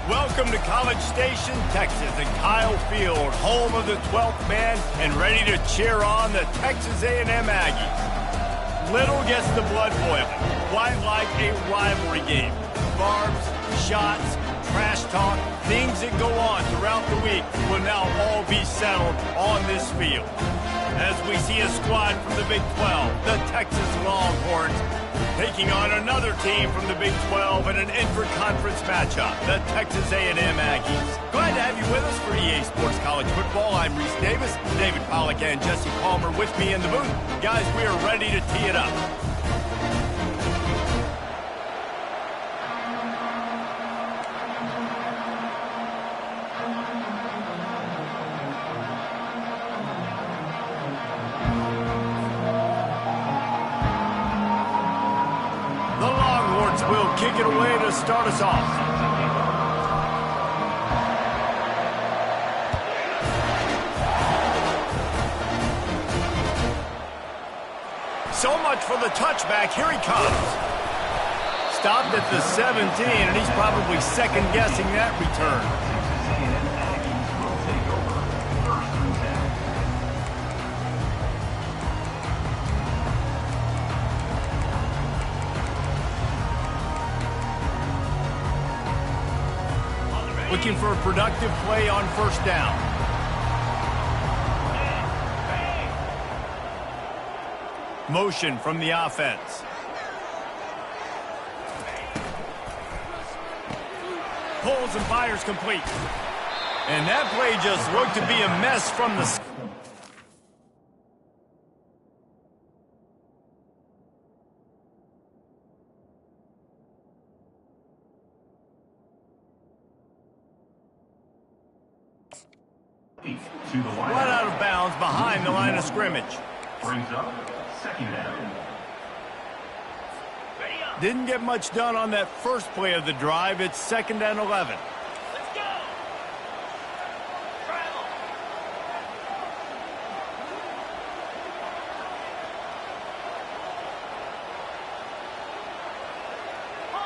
Welcome to College Station, Texas, and Kyle Field, home of the 12th man, and ready to cheer on the Texas A&M Aggies. Little gets the blood boiling, quite like a rivalry game. Barbs, shots, trash talk, things that go on throughout the week will now all be settled on this field. As we see a squad from the Big 12, the Texas Longhorns, taking on another team from the Big 12 in an inter-conference matchup, the Texas A&M Aggies. Glad to have you with us for EA Sports College Football. I'm Reese Davis, David Pollack and Jesse Palmer with me in the booth. Guys, we are ready to tee it up. Will kick it away to start us off. So much for the touchback. Here he comes. Stopped at the 17, and he's probably second-guessing that return. Looking for a productive play on first down. Motion from the offense. Pulls and fires complete. And that play just looked to be a mess from the... Right out of bounds behind the line of scrimmage. Brings up second down. Didn't get much done on that first play of the drive. It's 2nd and 11. Let's go. Travel.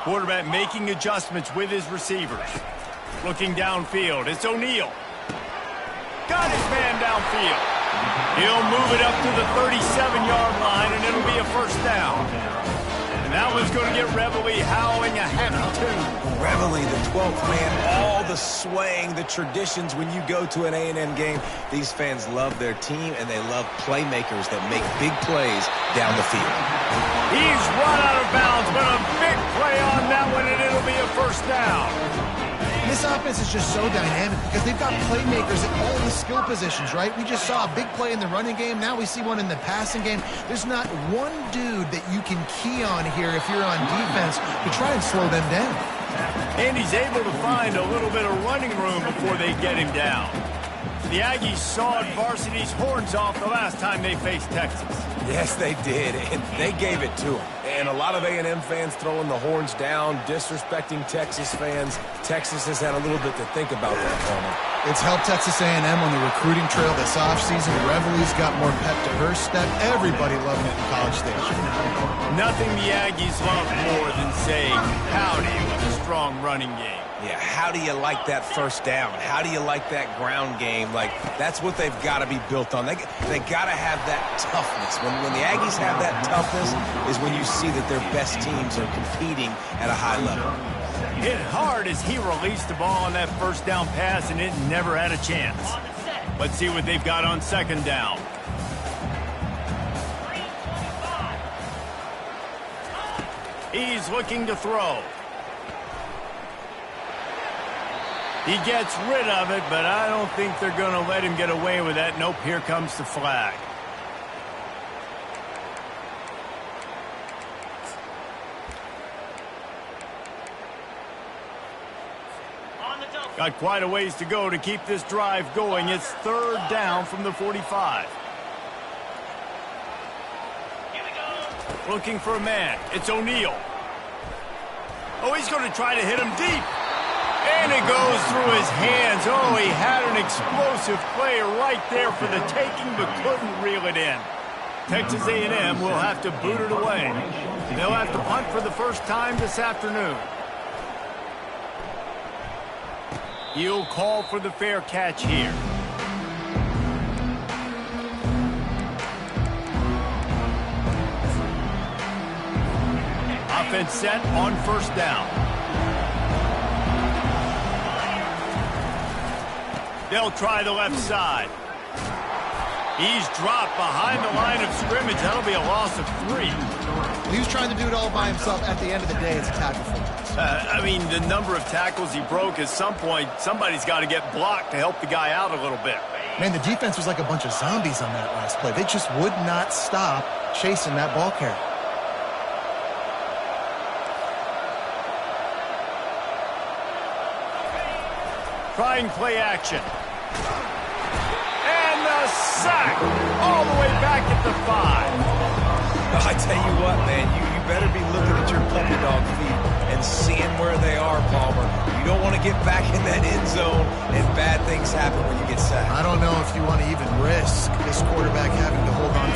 Quarterback making adjustments with his receivers. Looking downfield, it's O'Neal. Got his man downfield. He'll move it up to the 37-yard line, and it'll be a first down. And that one's going to get Reveille howling a happy tune. Reveille, the 12th man, all the swaying, the traditions when you go to an A&M game. These fans love their team, and they love playmakers that make big plays down the field. He's run out of bounds, but a big play on that one, and it'll be a first down. This offense is just so dynamic because they've got playmakers at all the skill positions, right? We just saw a big play in the running game. Now we see one in the passing game. There's not one dude that you can key on here if you're on defense to try and slow them down. And he's able to find a little bit of running room before they get him down. The Aggies sawed varsity's horns off the last time they faced Texas. Yes, they did, and they gave it to them. And a lot of A&M fans throwing the horns down, disrespecting Texas fans. Texas has had a little bit to think about that, Palmer. It's helped Texas A&M on the recruiting trail this offseason. Reveille's got more pep to her step. Everybody loving it in College Station. Nothing the Aggies love more than saying howdy with a strong running game. Yeah, how do you like that first down? How do you like that ground game? Like, that's what they've got to be built on. They got to have that toughness. When the Aggies have that toughness is when you see that their best teams are competing at a high level. Hit hard as he released the ball on that first down pass, and it never had a chance. Let's see what they've got on second down. He's looking to throw. He gets rid of it, but I don't think they're going to let him get away with that. Nope, here comes the flag. Got quite a ways to go to keep this drive going. It's 3rd down from the 45. Here we go. Looking for a man. It's O'Neal. Oh, he's going to try to hit him deep. And it goes through his hands. Oh, he had an explosive play right there for the taking, but couldn't reel it in. Texas A&M will have to boot it away. They'll have to punt for the first time this afternoon. He'll call for the fair catch here. Offense set on first down. They'll try the left side. He's dropped behind the line of scrimmage. That'll be a loss of 3. He was trying to do it all by himself. At the end of the day, it's a tackle for loss. I mean, the number of tackles he broke, at some point, somebody's got to get blocked to help the guy out a little bit. Man, the defense was like a bunch of zombies on that last play. They just would not stop chasing that ball carrier. Trying play action. And the sack all the way back at the 5. I tell you what, man, you better be looking at your puppy dog feet and seeing where they are, Palmer. You don't want to get back in that end zone and bad things happen when you get sacked. I don't know if you want to even risk this quarterback having to hold on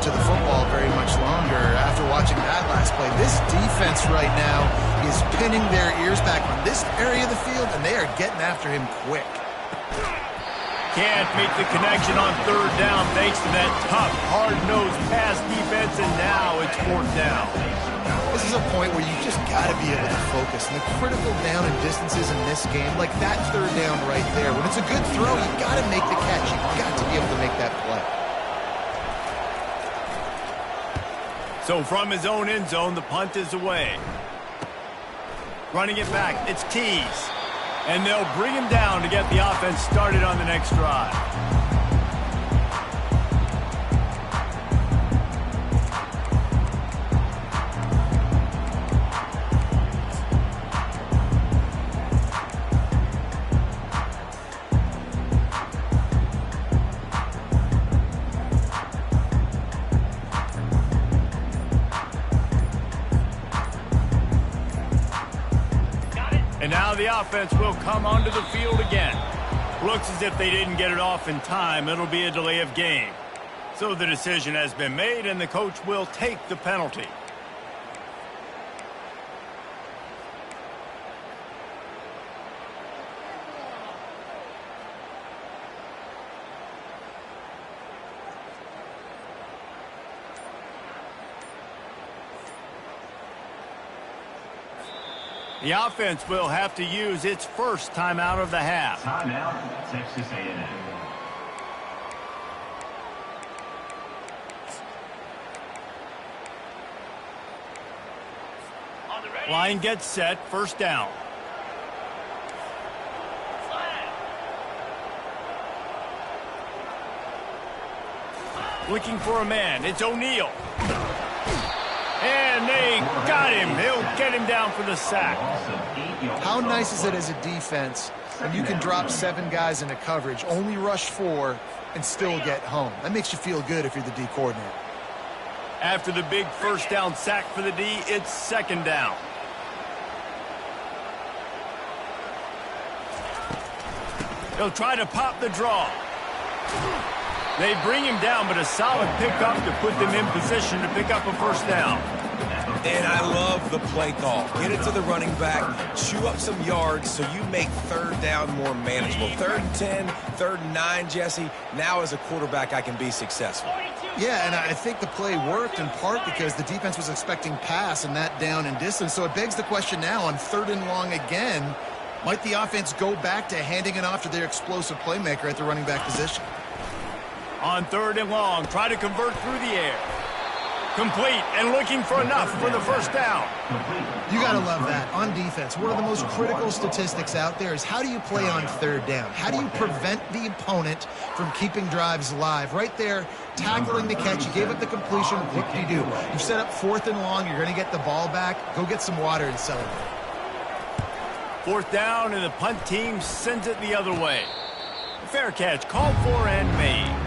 to the football very much longer after watching that last play. This defense right now is pinning their ears back on this area of the field, and they are getting after him quick. Can't make the connection on third down thanks to that tough, hard-nosed pass defense, and now it's fourth down. This is a point where you just got to be able to focus. And the critical down and distances in this game, like that third down right there, when it's a good throw, you got to make the catch. You got to be able to make that play. So from his own end zone, the punt is away. Running it back, it's Tees. And they'll bring him down to get the offense started on the next drive. And now the offense will come onto the field again. Looks as if they didn't get it off in time. It'll be a delay of game. So the decision has been made, and the coach will take the penalty. The offense will have to use its first timeout of the half. Timeout, Texas A&M. Line gets set, first down. Looking for a man, it's O'Neal. And they got him. He'll get him down for the sack. How nice is it as a defense when you can drop 7 guys into coverage, only rush 4, and still get home? That makes you feel good if you're the D coordinator. After the big first down sack for the D, it's second down. He'll try to pop the draw. They bring him down, but a solid pickup to put them in position to pick up a first down. And I love the play call. Get it to the running back, chew up some yards so you make third down more manageable. 3rd and 10, 3rd and 9, Jesse. Now as a quarterback, I can be successful. Yeah, and I think the play worked in part because the defense was expecting pass and that down and distance. So it begs the question now on 3rd and long again, might the offense go back to handing it off to their explosive playmaker at the running back position? On 3rd and long, try to convert through the air. Complete and looking for enough for the first down. You got to love that. On defense, one of the most critical statistics out there is how do you play on 3rd down? How do you prevent the opponent from keeping drives alive? Right there, tackling the catch. You gave up the completion. What do? You set up 4th and long. You're going to get the ball back. Go get some water and celebrate. 4th down, and the punt team sends it the other way. Fair catch called for and made.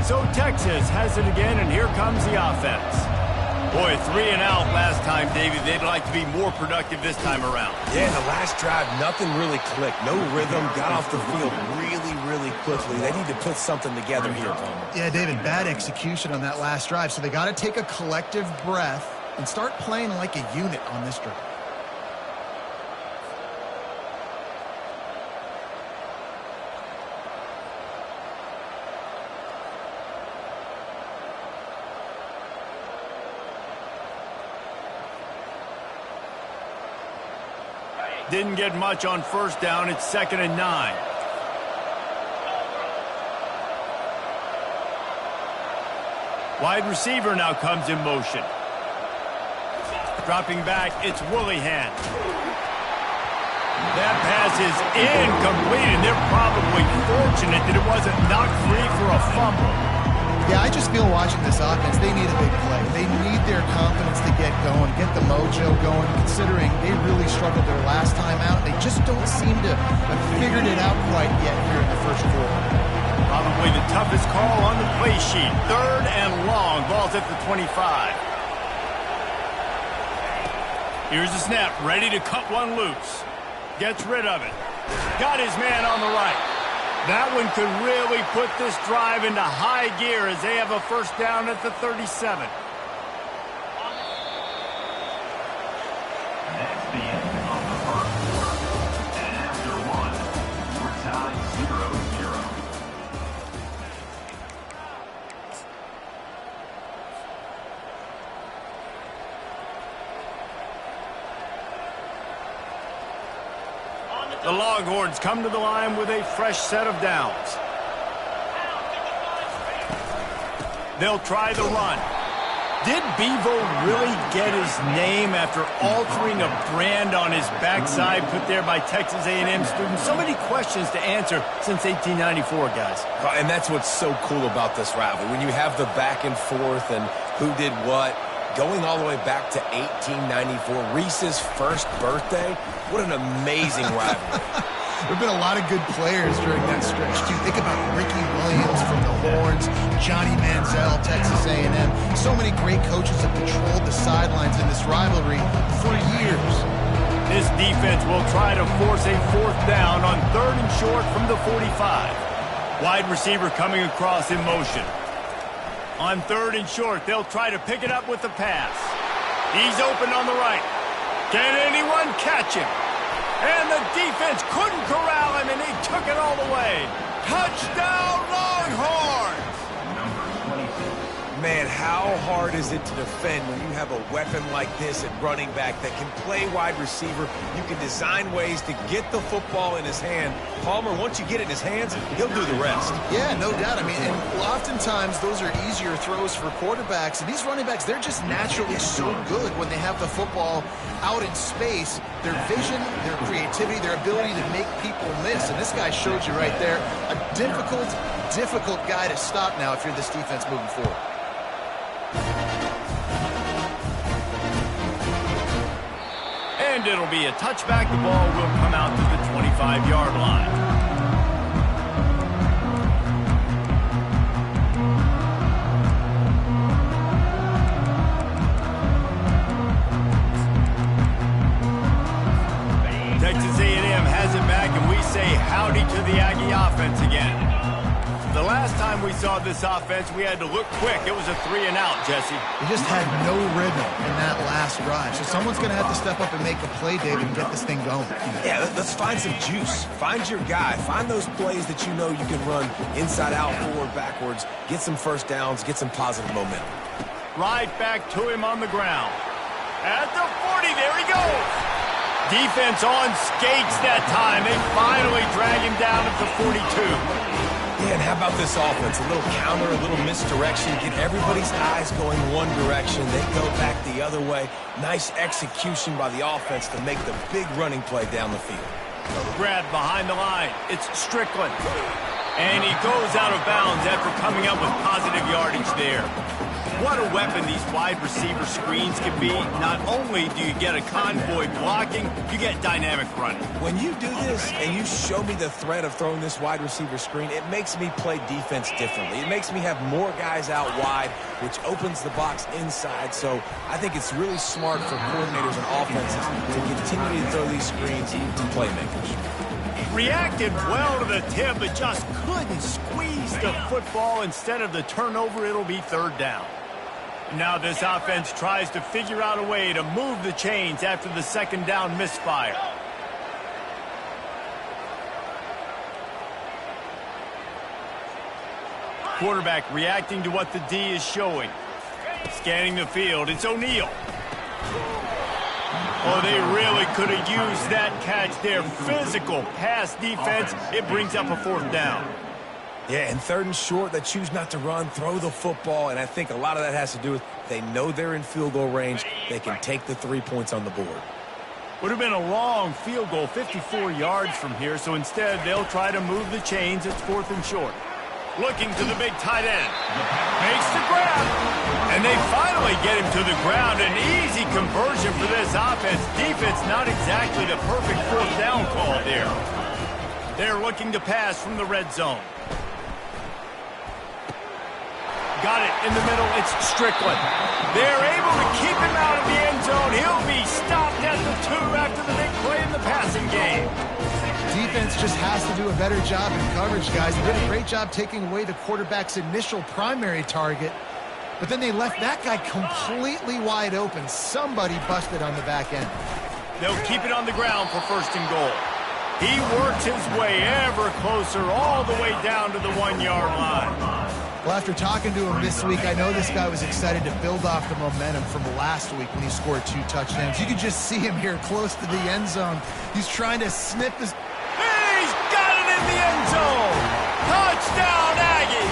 So Texas has it again, and here comes the offense. Boy, 3 and out last time, David. They'd like to be more productive this time around. Yeah, the last drive, nothing really clicked. No rhythm, got off the field really quickly. They need to put something together here, Palmer. Yeah, David, bad execution on that last drive. So they got to take a collective breath and start playing like a unit on this drive. Didn't get much on first down. It's 2nd and 9. Wide receiver now comes in motion. Dropping back, it's Willihan. That pass is incomplete, and they're probably fortunate that it wasn't knocked free for a fumble. Yeah, I just feel watching this offense, they need a big play. They need their confidence to get going, get the mojo going, considering they really struggled their last time out. They just don't seem to have figured it out quite yet here in the first quarter. Probably the toughest call on the play sheet. 3rd and long. Ball's at the 25. Here's the snap. Ready to cut one loose. Gets rid of it. Got his man on the right. That one could really put this drive into high gear as they have a first down at the 37. That's the end of the first. And after one, we're tied 0-0. The Longhorns come to the line with a fresh set of downs. They'll try the run. Did Bevo really get his name after altering a brand on his backside put there by Texas A&M students? So many questions to answer since 1894, guys. And that's what's so cool about this rivalry. When you have the back and forth and who did what, going all the way back to 1894, Reese's first birthday. What an amazing rivalry. There have been a lot of good players during that stretch, too. Think about Ricky Williams from the Horns, Johnny Manziel, Texas A&M. So many great coaches have patrolled the sidelines in this rivalry for years. This defense will try to force a 4th down on 3rd and short from the 45. Wide receiver coming across in motion. On 3rd and short, they'll try to pick it up with the pass. He's open on the right. Can anyone catch him? And the defense couldn't corral him, and he took it all the way. Touchdown, Longhorns! Man, how hard is it to defend when you have a weapon like this at running back that can play wide receiver? You can design ways to get the football in his hand. Palmer, once you get it in his hands, he'll do the rest. Yeah, no doubt. I mean, and oftentimes those are easier throws for quarterbacks. And these running backs, they're just naturally so good when they have the football out in space. Their vision, their creativity, their ability to make people miss. And this guy showed you right there, a difficult guy to stop now if you're this defense moving forward. And it'll be a touchback. The ball will come out to the 25-yard line. Texas A&M has it back, and we say howdy to the Aggie offense again. The last time we saw this offense, we had to look quick. It was a 3 and out, Jesse. They just had no rhythm in that last drive. So someone's going to have to step up and make a play, David, and get this thing going. Yeah, let's find some juice. Find your guy. Find those plays that you know you can run inside out, forward, backwards. Get some first downs. Get some positive momentum. Right back to him on the ground. At the 40, there he goes. Defense on skates that time. They finally drag him down at the 42. Yeah, and how about this offense? A little counter, a little misdirection. Get everybody's eyes going one direction. They go back the other way. Nice execution by the offense to make the big running play down the field. Grab behind the line. It's Strickland. And he goes out of bounds after coming up with positive yardage there. what a weapon these wide receiver screens can be. Not only do you get a convoy blocking, you get dynamic running. When you do this and you show me the threat of throwing this wide receiver screen, it makes me play defense differently. It makes me have more guys out wide, which opens the box inside. So I think it's really smart for coordinators and offenses to continue to throw these screens to playmakers. Reacted well to the tip, but just couldn't squeeze the football. Instead of the turnover, it'll be third down. Now this offense tries to figure out a way to move the chains after the second down misfire. Quarterback reacting to what the D is showing. Scanning the field, it's O'Neal. Oh, they really could have used that catch there. Physical pass defense. It brings up a fourth down. Yeah, and third and short, they choose not to run, throw the football, and I think a lot of that has to do with they know they're in field goal range. They can take the 3 points on the board. Would have been a long field goal, 54 yards from here, so instead they'll try to move the chains. It's fourth and short. Looking to the big tight end. Makes the grab. And they finally get him to the ground. An easy conversion for this offense. Defense not exactly the perfect fourth down call there. They're looking to pass from the red zone. Got it in the middle. It's Strickland. They're able to keep him out of the end zone. He'll be stopped at the 2 after the big play in the passing game. Defense just has to do a better job in coverage, guys. They did a great job taking away the quarterback's initial primary target, but then they left that guy completely wide open. Somebody busted on the back end. They'll keep it on the ground for first and goal. He works his way ever closer all the way down to the 1-yard line. Well, after talking to him this week, I know this guy was excited to build off the momentum from last week when he scored 2 touchdowns. You could just see him here close to the end zone. He's trying to snip his... He's got it in the end zone! Touchdown, Aggie!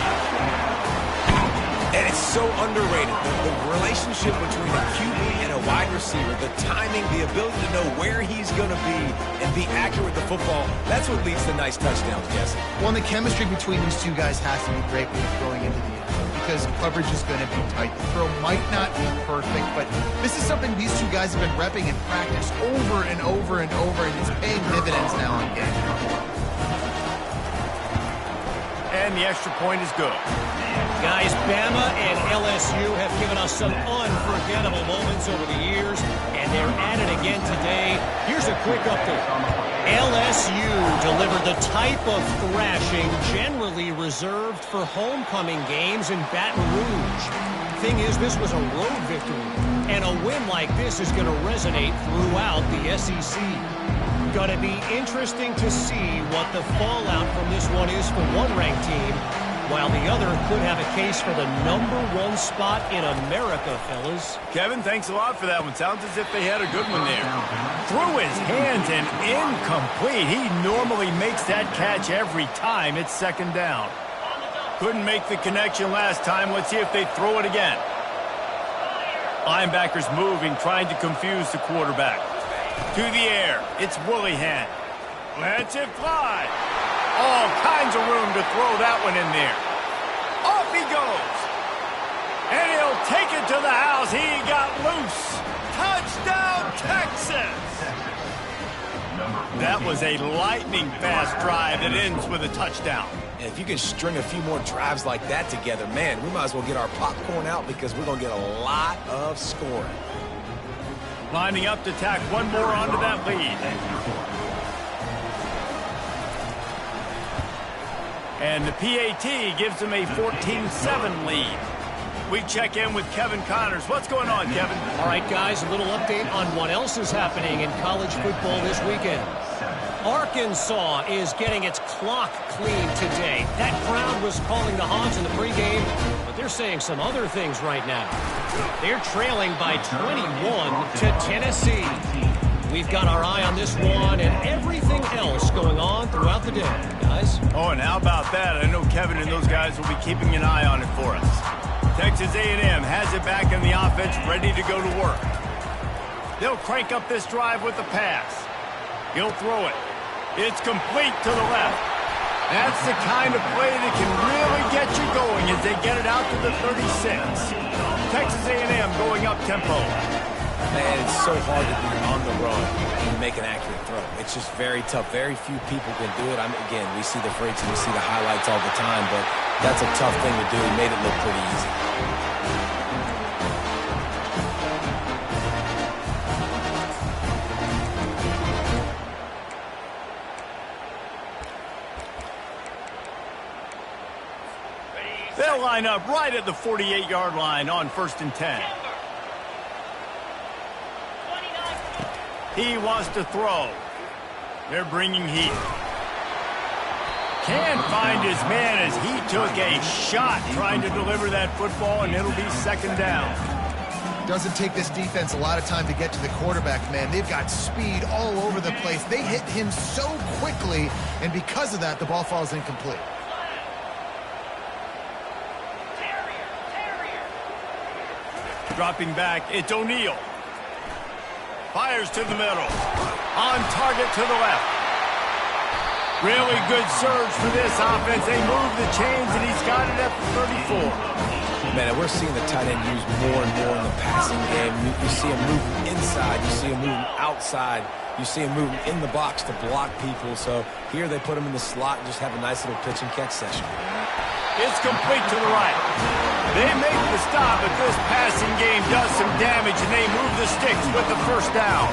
And it's so underrated. The relationship between a QB and a wide receiver, the timing, the ability to know where he's going to be and be accurate with the football, that's what leads to nice touchdowns, Jesse. Well, and the chemistry between these two guys has to be great when you're throwing into the end zone because coverage is going to be tight. The throw might not be perfect, but this is something these two guys have been repping in practice over and over and over, and it's paying dividends now in game. And the extra point is good. Guys, Bama and LSU have given us some unforgettable moments over the years, and they're at it again today. Here's a quick update. LSU delivered the type of thrashing generally reserved for homecoming games in Baton Rouge. Thing is, this was a road victory, and a win like this is going to resonate throughout the SEC. Going to be interesting to see what the fallout from this one is for one ranked team, while the other could have a case for the #1 spot in America, fellas. Kevin, thanks a lot for that one. Sounds as if they had a good one there. Through his hands and incomplete. He normally makes that catch every time. It's second down. Couldn't make the connection last time. Let's see if they throw it again. Linebackers moving, trying to confuse the quarterback. To the air. It's Willihan. Lets it fly. All kinds of room to throw that one in there. Off he goes. And he'll take it to the house. He got loose. Touchdown, Texas. That was a lightning-fast drive that ends with a touchdown. And if you can string a few more drives like that together, man, we might as well get our popcorn out because we're going to get a lot of scoring. Lining up to tack one more onto that lead. And the PAT gives them a 14-7 lead. We check in with Kevin Connors. What's going on, Kevin? All right, guys, a little update on what else is happening in college football this weekend. Arkansas is getting its clock cleaned today. That crowd was calling the Hogs in the pregame, but they're saying some other things right now. They're trailing by 21 to Tennessee. We've got our eye on this one and everything else going on throughout the day, guys. Oh, and how about that? I know Kevin and those guys will be keeping an eye on it for us. Texas A&M has it back in the offense, ready to go to work. They'll crank up this drive with the pass. He'll throw it. It's complete to the left. That's the kind of play that can really get you going as they get it out to the 36. Texas A&M going up tempo. Man, it's so hard to be on the run and make an accurate throw. It's just very tough. Very few people can do it. Again, we see the freaks and we see the highlights all the time, but that's a tough thing to do. He made it look pretty easy. They'll line up right at the 48-yard line on 1st and 10. He wants to throw. They're bringing heat. Can't find his man as he took a shot trying to deliver that football, and it'll be 2nd down. Doesn't take this defense a lot of time to get to the quarterback, man. They've got speed all over the place. They hit him so quickly, and because of that, the ball falls incomplete. Dropping back, it's O'Neal. Fires to the middle. On target to the left. Really good surge for this offense. They move the chains, and he's got it at the 34. Man, we're seeing the tight end used more and more in the passing game. You see him moving inside. You see him moving outside. You see him moving in the box to block people. So here they put him in the slot and just have a nice little pitch and catch session. It's complete to the right. They make the stop, but this passing game does some damage, and they move the sticks with the 1st down.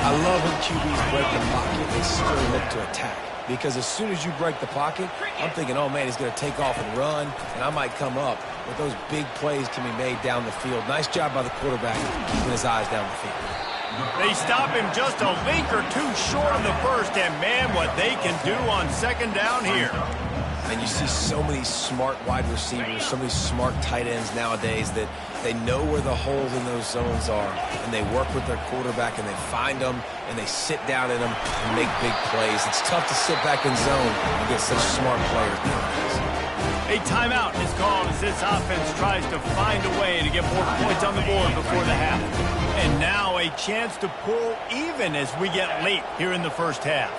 I love when QBs break the pocket. They still look to attack. Because as soon as you break the pocket, I'm thinking, oh, man, he's going to take off and run, and I might come up. But those big plays can be made down the field. Nice job by the quarterback keeping his eyes down the field. They stop him just a link or two short of the 1st, and, man, what they can do on 2nd down here. And you see so many smart wide receivers, so many smart tight ends nowadays that they know where the holes in those zones are, and they work with their quarterback, and they find them, and they sit down in them and make big plays. It's tough to sit back in zone against such smart players nowadays. A timeout is called as this offense tries to find a way to get more points on the board before the half. And now a chance to pull even as we get late here in the 1st half.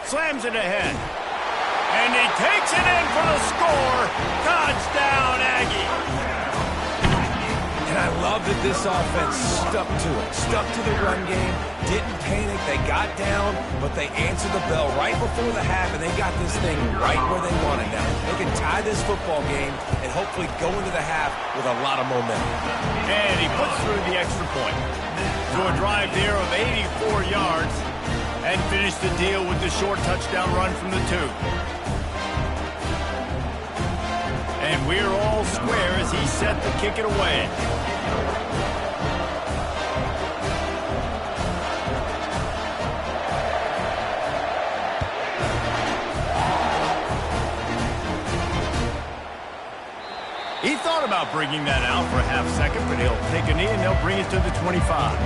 Slams it ahead. And he takes it in for the score. Touchdown, Aggie. And I love that this offense stuck to it. Stuck to the run game. Didn't panic. They got down, but they answered the bell right before the half, and they got this thing right where they want it now. They can tie this football game and hopefully go into the half with a lot of momentum. And he puts through the extra point. So a drive there of 84 yards and finish the deal with the short touchdown run from the 2. And we're all square as he's set to kick it away. He thought about bringing that out for a half second, but he'll take a knee and they'll bring it to the 25.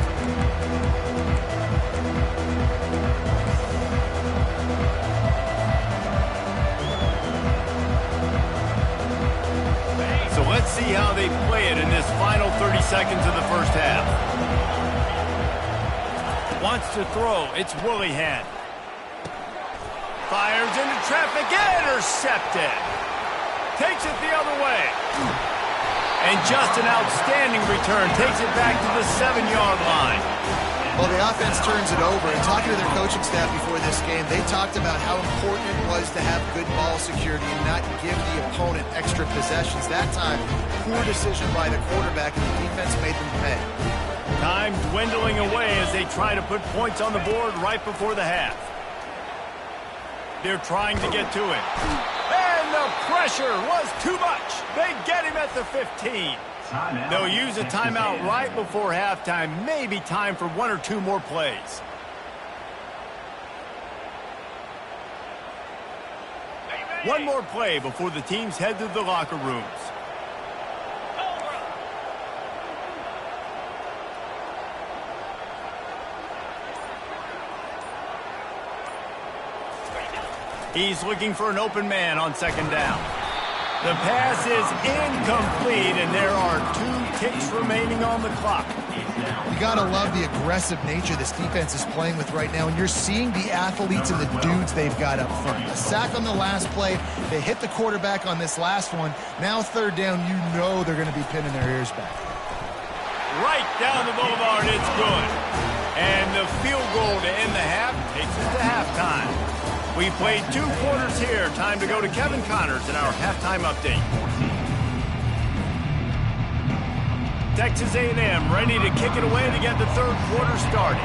Let's see how they play it in this final 30 seconds of the 1st half. Wants to throw. It's Willihan. Fires into traffic. Intercepted. Takes it the other way. And just an outstanding return. Takes it back to the 7-yard line. Well, the offense turns it over, and talking to their coaching staff before this game, they talked about how important it was to have good ball security and not give the opponent extra possessions. That time, poor decision by the quarterback, and the defense made them pay. Time dwindling away as they try to put points on the board right before the half. They're trying to get to it. And the pressure was too much. They get him at the 15. They'll use a timeout right before halftime. Maybe time for 1 or 2 more plays. One more play before the teams head to the locker rooms. He's looking for an open man on 2nd down. The pass is incomplete, and there are 2 ticks remaining on the clock. You got to love the aggressive nature this defense is playing with right now, and you're seeing the athletes and the dudes they've got up front. A sack on the last play. They hit the quarterback on this last one. Now third down, you know they're going to be pinning their ears back. Right down the boulevard, it's good. And the field goal to end the half takes us to halftime. We played 2 quarters here. Time to go to Kevin Connors in our halftime update. Texas A&M ready to kick it away to get the third quarter started.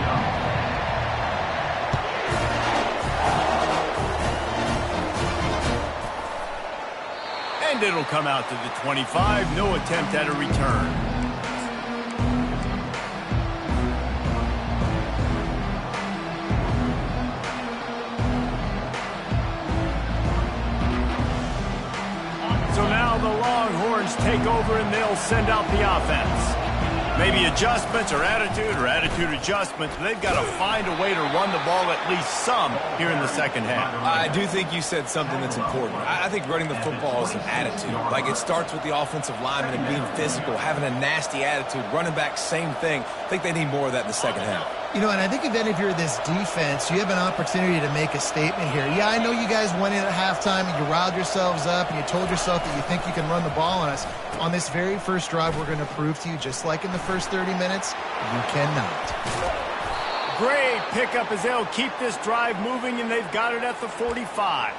And it'll come out to the 25. No attempt at a return. So now the Longhorns take over and they'll send out the offense. Maybe adjustments or attitude adjustments. But they've got to find a way to run the ball at least some here in the second half. I do think you said something that's important. I think running the football is an attitude. Like, it starts with the offensive lineman and being physical, having a nasty attitude. Running back, same thing. I think they need more of that in the second half. You know, and I think if you're this defense, you have an opportunity to make a statement here. Yeah, I know you guys went in at halftime and you riled yourselves up and you told yourself that you think you can run the ball on us. On this very first drive, we're going to prove to you, just like in the first 30 minutes, you cannot. Great pickup as they'll keep this drive moving, and they've got it at the 45.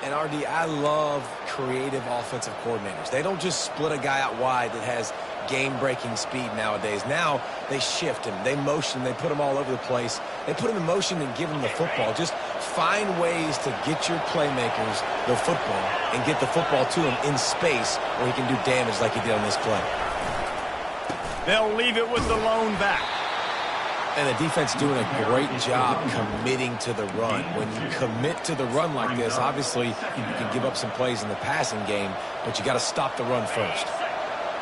And, RD, I love creative offensive coordinators. They don't just split a guy out wide that has game-breaking speed nowadays. Now they shift him, they motion, they put him all over the place. They put him in motion and give him the football. Just find ways to get your playmakers the football and get the football to him in space where he can do damage like he did on this play. They'll leave it with the lone back. And the defense doing a great job committing to the run. When you commit to the run like this, obviously you can give up some plays in the passing game, but you got to stop the run first.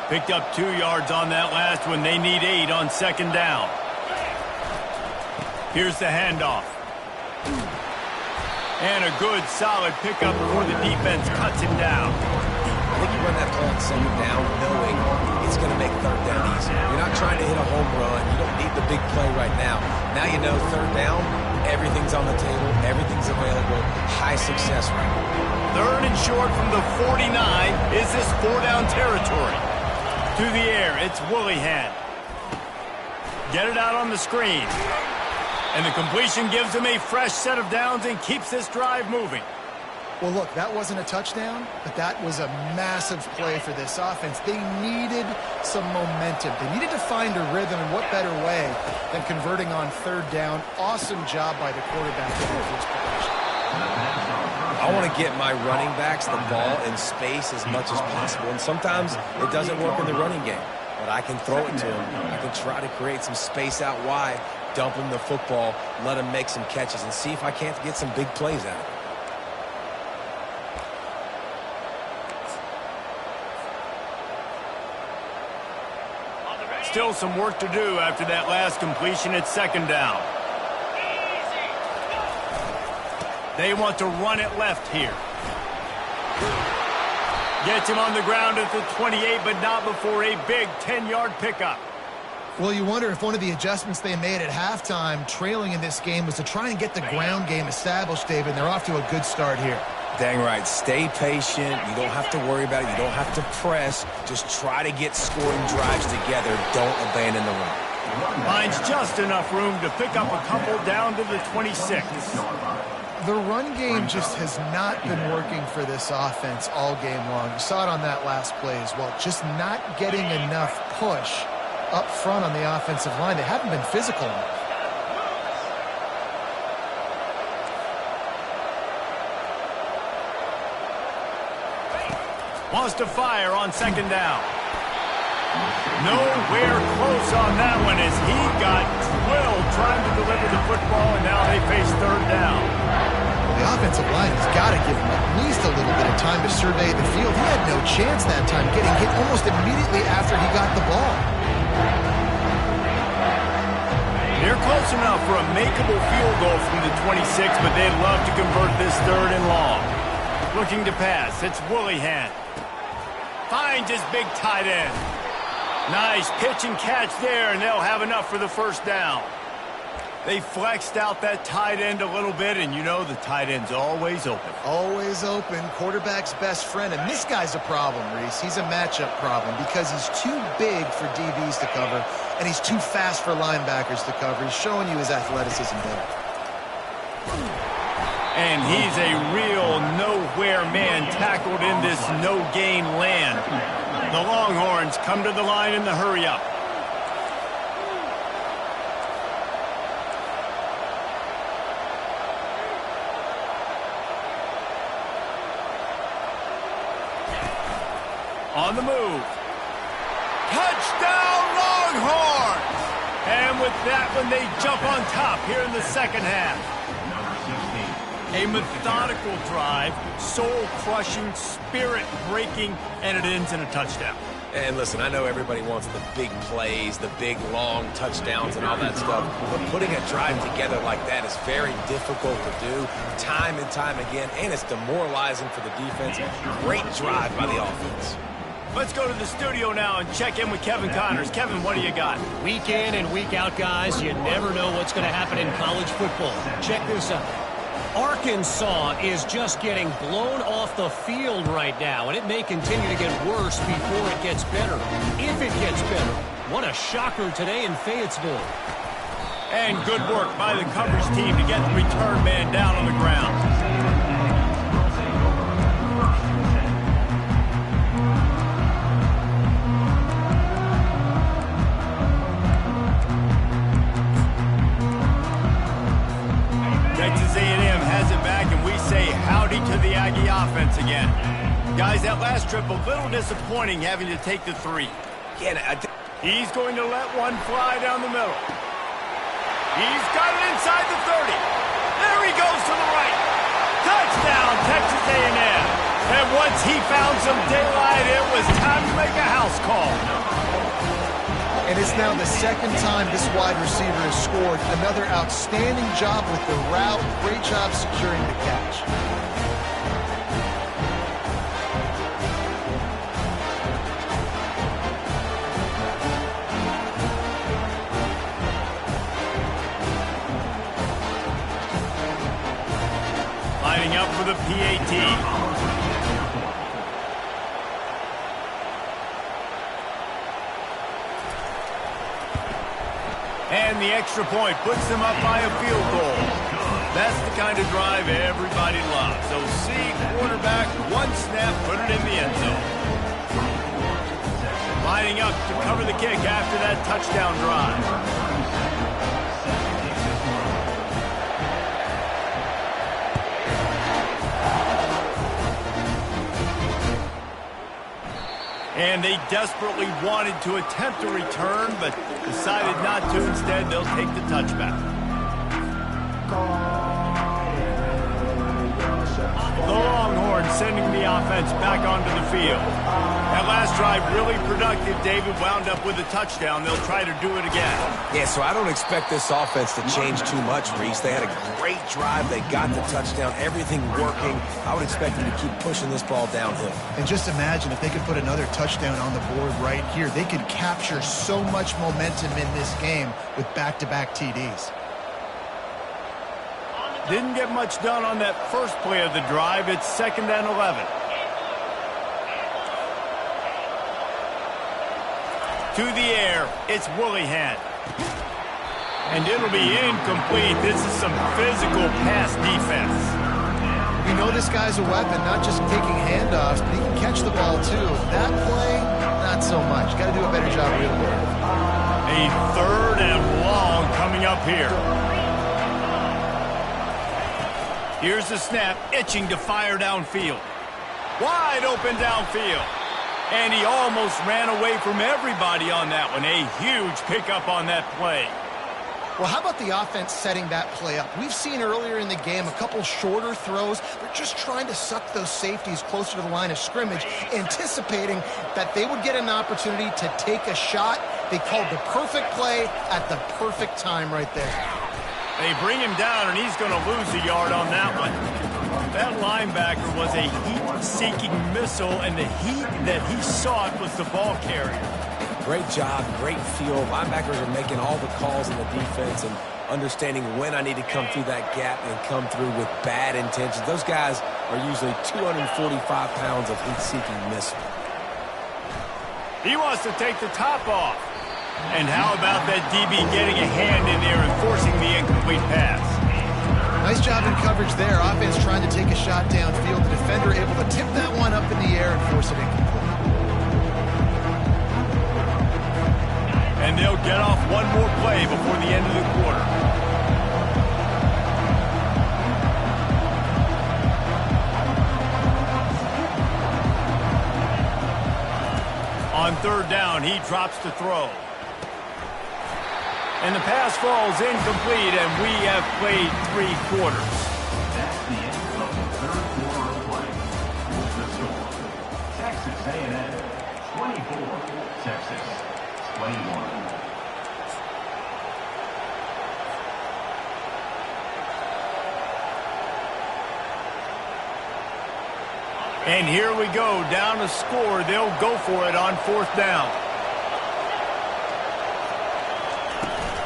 Picked up 2 yards on that last one. They need 8 on second down. Here's the handoff. And a good, solid pickup before the defense cuts him down. I think you run that play on second down knowing it's going to make third down easy. You're not trying to hit a home run. You don't need the big play right now. Now you know third down, everything's on the table, everything's available, high success rate. Third and short from the 49. Is this 4-down territory? To the air, it's Woollyhan. Get it out on the screen. And the completion gives him a fresh set of downs and keeps this drive moving. Well, look, that wasn't a touchdown, but that was a massive play for this offense. They needed some momentum. They needed to find a rhythm, and what better way than converting on third down. Awesome job by the quarterback in the first possession. I want to get my running backs the ball in space as much as possible, and sometimes it doesn't work in the running game, but I can throw it to him. I can try to create some space out wide, dump him the football, let him make some catches, and see if I can't get some big plays out of it. Still some work to do after that last completion at second down. They want to run it left here. Gets him on the ground at the 28, but not before a big 10-yard pickup. Well, you wonder if one of the adjustments they made at halftime, trailing in this game, was to try and get the ground game established, David, and they're off to a good start here. Dang right. Stay patient. You don't have to worry about it. You don't have to press. Just try to get scoring drives together. Don't abandon the run. Finds just enough room to pick up a couple down to the 26. The run game just has not been working for this offense all game long. You saw it on that last play as well. Just not getting enough push up front on the offensive line. They haven't been physical enough. Wants to fire on second down. Nowhere close on that one as he got drilled trying to deliver the football, and now they face third down. Well, the offensive line has got to give him at least a little bit of time to survey the field. He had no chance that time, getting hit almost immediately after he got the ball. They're close enough for a makeable field goal from the 26, but they'd love to convert this third and long. Looking to pass, it's Woollyhan. Finds his big tight end. Nice pitch and catch there, and they'll have enough for the first down. They flexed out that tight end a little bit, and you know the tight end's always open. Always open, quarterback's best friend. And this guy's a problem, Reese. He's a matchup problem because he's too big for DBs to cover, and he's too fast for linebackers to cover. He's showing you his athleticism there. And he's a real nowhere man tackled in this no-gain land. The Longhorns come to the line in the hurry-up. On the move. Touchdown, Longhorns! And with that one, they jump on top here in the second half. A methodical drive, soul-crushing, spirit-breaking, and it ends in a touchdown. And listen, I know everybody wants the big plays, the big, long touchdowns and all that stuff, but putting a drive together like that is very difficult to do time and time again, and it's demoralizing for the defense. Great drive by the offense. Let's go to the studio now and check in with Kevin Connors. Kevin, what do you got? Week in and week out, guys, you never know what's going to happen in college football. Check this out. Arkansas is just getting blown off the field right now, and it may continue to get worse before it gets better. If it gets better, what a shocker today in Fayetteville. And good work by the coverage team to get the return man down on the ground. Texas A&M has it back, and we say howdy to the Aggie offense again. Guys, that last trip, a little disappointing having to take the 3. Yeah, He's going to let one fly down the middle. He's got it inside the 30. There he goes to the right. Touchdown, Texas A&M. And once he found some daylight, it was time to make a house call. And it's now the second time this wide receiver has scored. Another outstanding job with the route. Great job securing the catch. Lining up for the PAT. And the extra point puts them up by a field goal. That's the kind of drive everybody loves. So see, quarterback, one snap, put it in the end zone. Lining up to cover the kick after that touchdown drive. And they desperately wanted to attempt a return, but decided not to. Instead, they'll take the touchback. The Longhorns sending the offense back onto the field. That last drive really productive. David wound up with a touchdown. They'll try to do it again. Yeah, so I don't expect this offense to change too much, Reese. They had a great drive. They got the touchdown. Everything working. I would expect them to keep pushing this ball downhill. And just imagine if they could put another touchdown on the board right here. They could capture so much momentum in this game with back-to-back TDs. Didn't get much done on that first play of the drive. It's 2nd and 11. To the air, it's Willihan. And it'll be incomplete. This is some physical pass defense. We know this guy's a weapon, not just taking handoffs, but he can catch the ball too. That play, not so much. Got to do a better job reading it. A 3rd and long coming up here. Here's the snap, itching to fire downfield. Wide open downfield. And he almost ran away from everybody on that one. A huge pickup on that play. Well, how about the offense setting that play up? We've seen earlier in the game a couple shorter throws. They're just trying to suck those safeties closer to the line of scrimmage, anticipating that they would get an opportunity to take a shot. They called the perfect play at the perfect time right there. They bring him down, and he's going to lose a yard on that one. That linebacker was a heat-seeking missile, and the heat that he sought was the ball carrier. Great job, great feel. Linebackers are making all the calls in the defense and understanding when I need to come through that gap and come through with bad intentions. Those guys are usually 245 pounds of heat-seeking missile. He wants to take the top off. And how about that DB getting a hand in there and forcing the incomplete pass? Nice job in coverage there. Offense trying to take a shot downfield. The defender able to tip that one up in the air and force it incomplete. And they'll get off one more play before the end of the quarter. On third down, he drops to throw. And the pass falls incomplete, and we have played 3 quarters. That's the end of the third quarter of play. The score, Texas A&M 24, Texas 21. And here we go, down to score. They'll go for it on fourth down.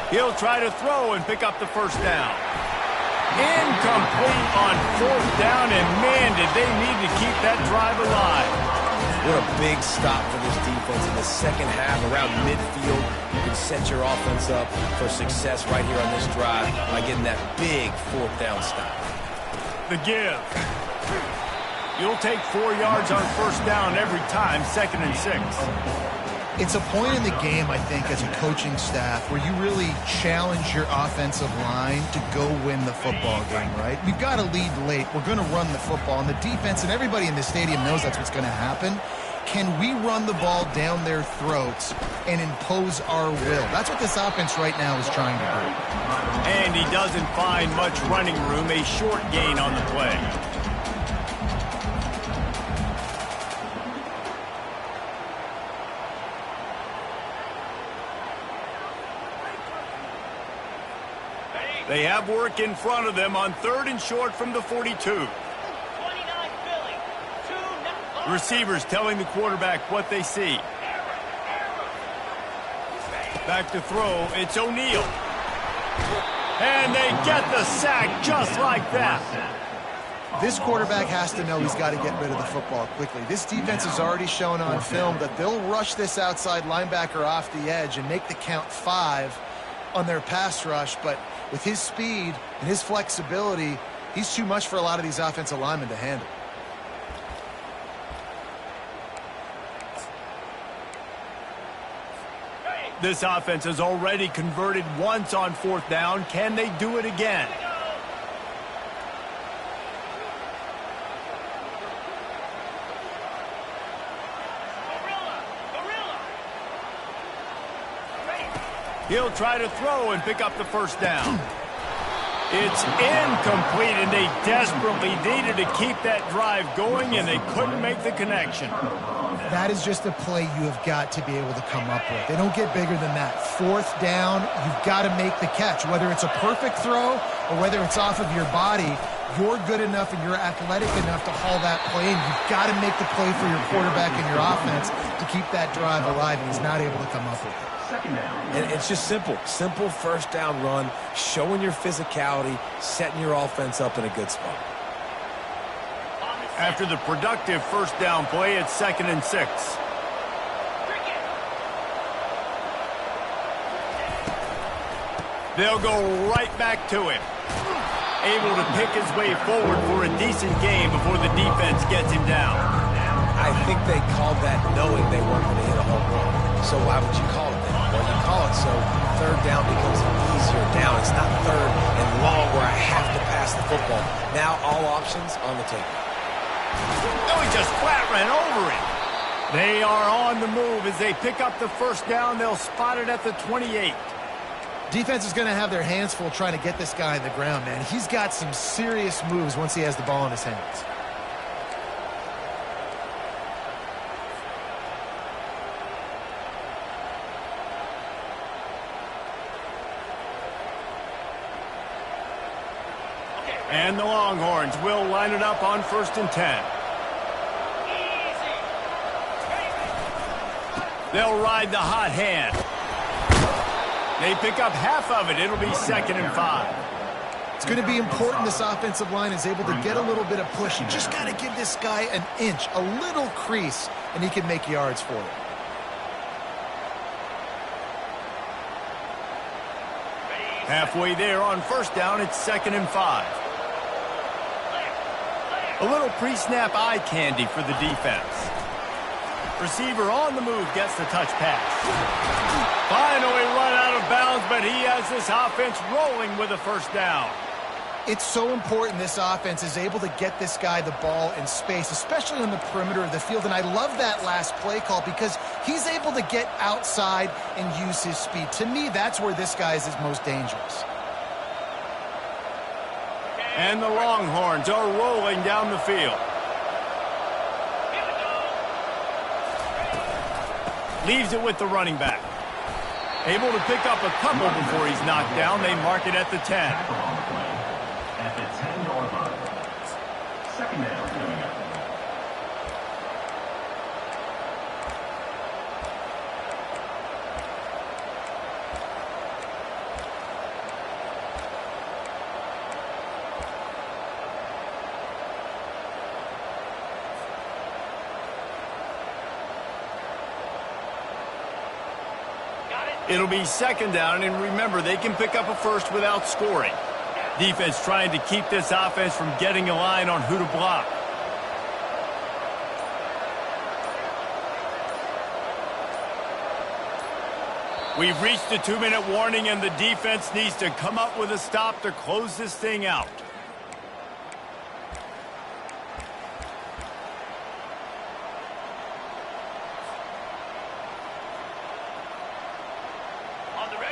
He'll try to throw and pick up the first down. Incomplete on fourth down, and man, did they need to keep that drive alive. What a big stop for this defense in the second half around midfield. You can set your offense up for success right here on this drive by getting that big fourth down stop. The give. You'll take 4 yards on first down every time, 2nd and 6. It's a point in the game, I think, as a coaching staff where you really challenge your offensive line to go win the football game, right? We've got to lead late. We're going to run the football. And the defense and everybody in the stadium knows that's what's going to happen. Can we run the ball down their throats and impose our will? That's what this offense right now is trying to do. And he doesn't find much running room, a short gain on the play. They have work in front of them on 3rd and short from the 42. Receivers telling the quarterback what they see. Back to throw, it's O'Neal. And they get the sack just like that. This quarterback has to know he's got to get rid of the football quickly. This defense has already shown on film that they'll rush this outside linebacker off the edge and make the count 5 on their pass rush, but with his speed and his flexibility, he's too much for a lot of these offensive linemen to handle. This offense has already converted once on fourth down. Can they do it again? He'll try to throw and pick up the first down. It's incomplete, and they desperately needed to keep that drive going, and they couldn't make the connection. That is just a play you have got to be able to come up with. They don't get bigger than that. Fourth down, you've got to make the catch. Whether it's a perfect throw or whether it's off of your body, you're good enough and you're athletic enough to haul that play, and you've got to make the play for your quarterback and your offense to keep that drive alive, and he's not able to come up with it. And it's just simple first down run, showing your physicality, setting your offense up in a good spot. After the productive first down play, it's 2nd and 6. They'll go right back to him. Able to pick his way forward for a decent game before the defense gets him down. I think they called that knowing they weren't going to hit a home run. So why would you call it that? Well, you call it so third down becomes an easier down. It's not third and long where I have to pass the football. Now all options on the table. Oh, he just flat ran over it. They are on the move as they pick up the first down. They'll spot it at the 28. Defense is going to have their hands full trying to get this guy in the ground, man. He's got some serious moves once he has the ball in his hands. And the Longhorns will line it up on 1st and 10. They'll ride the hot hand. They pick up half of it. It'll be 2nd and 5. It's going to be important this offensive line is able to get a little bit of push. You just got to give this guy an inch, a little crease, and he can make yards for you. Halfway there on 1st down, it's 2nd and 5. A little pre-snap eye candy for the defense. Receiver on the move gets the touch pass. Finally run out of bounds, but he has this offense rolling with a 1st down. It's so important this offense is able to get this guy the ball in space, especially on the perimeter of the field. And I love that last play call because he's able to get outside and use his speed. To me, that's where this guy is his most dangerous. And the Longhorns are rolling down the field. Leaves it with the running back. Able to pick up a couple before he's knocked down. They mark it at the 10. At the 10-yard line. 2nd down coming up. It'll be 2nd down, and remember, they can pick up a 1st without scoring. Defense trying to keep this offense from getting a line on who to block. We've reached the 2-minute warning, and the defense needs to come up with a stop to close this thing out.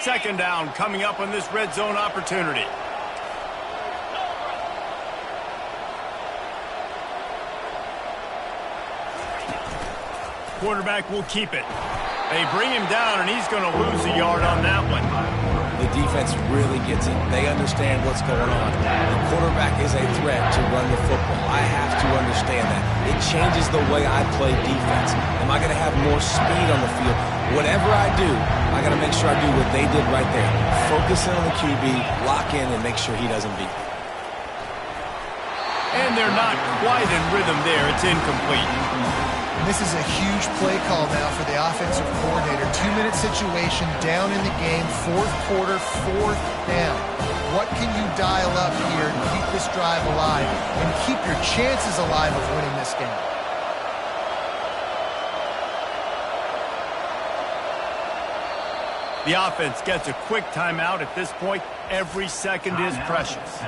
Second down coming up on this red zone opportunity. Quarterback will keep it. They bring him down, and he's going to lose a yard on that one. The defense really gets it. They understand what's going on. The quarterback is a threat to run the football. I have to understand that. It changes the way I play defense. Am I going to have more speed on the field? Whatever I do, I got to make sure I do what they did right there. Focus in on the QB, lock in, and make sure he doesn't beat me. And they're not quite in rhythm there. It's incomplete. And this is a huge play call now for the offensive coordinator. 2-minute situation, down in the game, 4th quarter, 4th down. What can you dial up here to keep this drive alive and keep your chances alive of winning this game? The offense gets a quick timeout at this point. Every second is precious.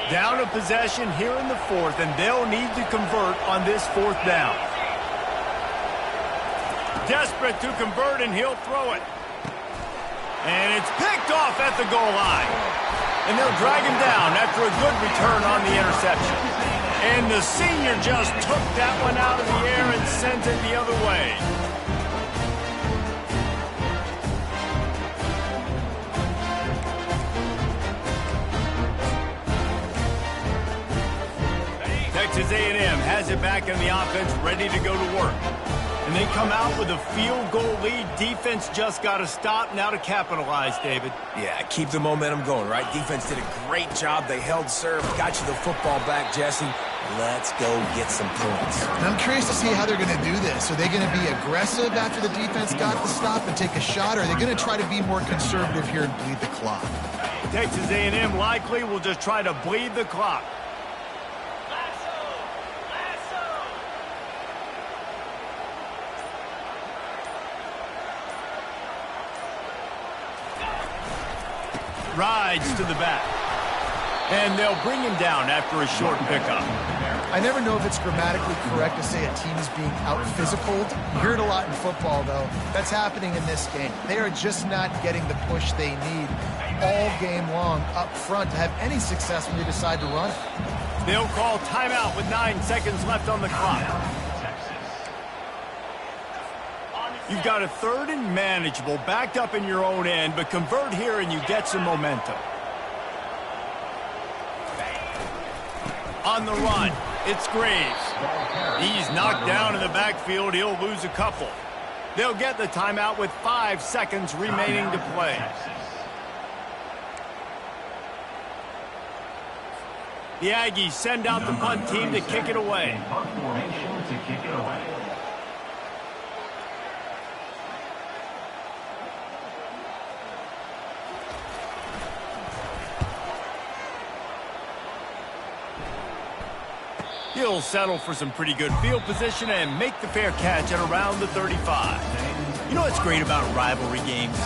Down a possession here in the 4th, and they'll need to convert on this 4th down. Desperate to convert, and he'll throw it. And it's picked off at the goal line. And they'll drag him down after a good return on the interception. And the senior just took that one out of the air and sent it the other way. Texas A&M has it back in the offense, ready to go to work. And they come out with a field goal lead. Defense just got to stop now to capitalize, David. Yeah, keep the momentum going, right? Defense did a great job. They held serve, got you the football back, Jesse. Let's go get some points. And I'm curious to see how they're going to do this. Are they going to be aggressive after the defense got the stop and take a shot, or are they going to try to be more conservative here and bleed the clock? Texas A&M likely will just try to bleed the clock. Rides to the back. And they'll bring him down after a short pickup. I never know if it's grammatically correct to say a team is being out-physicaled. You hear it a lot in football, though. That's happening in this game. They are just not getting the push they need all game long up front to have any success when they decide to run it. They'll call timeout with 9 seconds left on the clock. You've got a 3rd and manageable, backed up in your own end, but convert here and you get some momentum. On the run, it's Graves. He's knocked down in the backfield. He'll lose a couple. They'll get the timeout with 5 seconds remaining to play. The Aggies send out the punt team to kick it away. Punt formation to kick it away. He'll settle for some pretty good field position and make the fair catch at around the 35. You know what's great about rivalry games?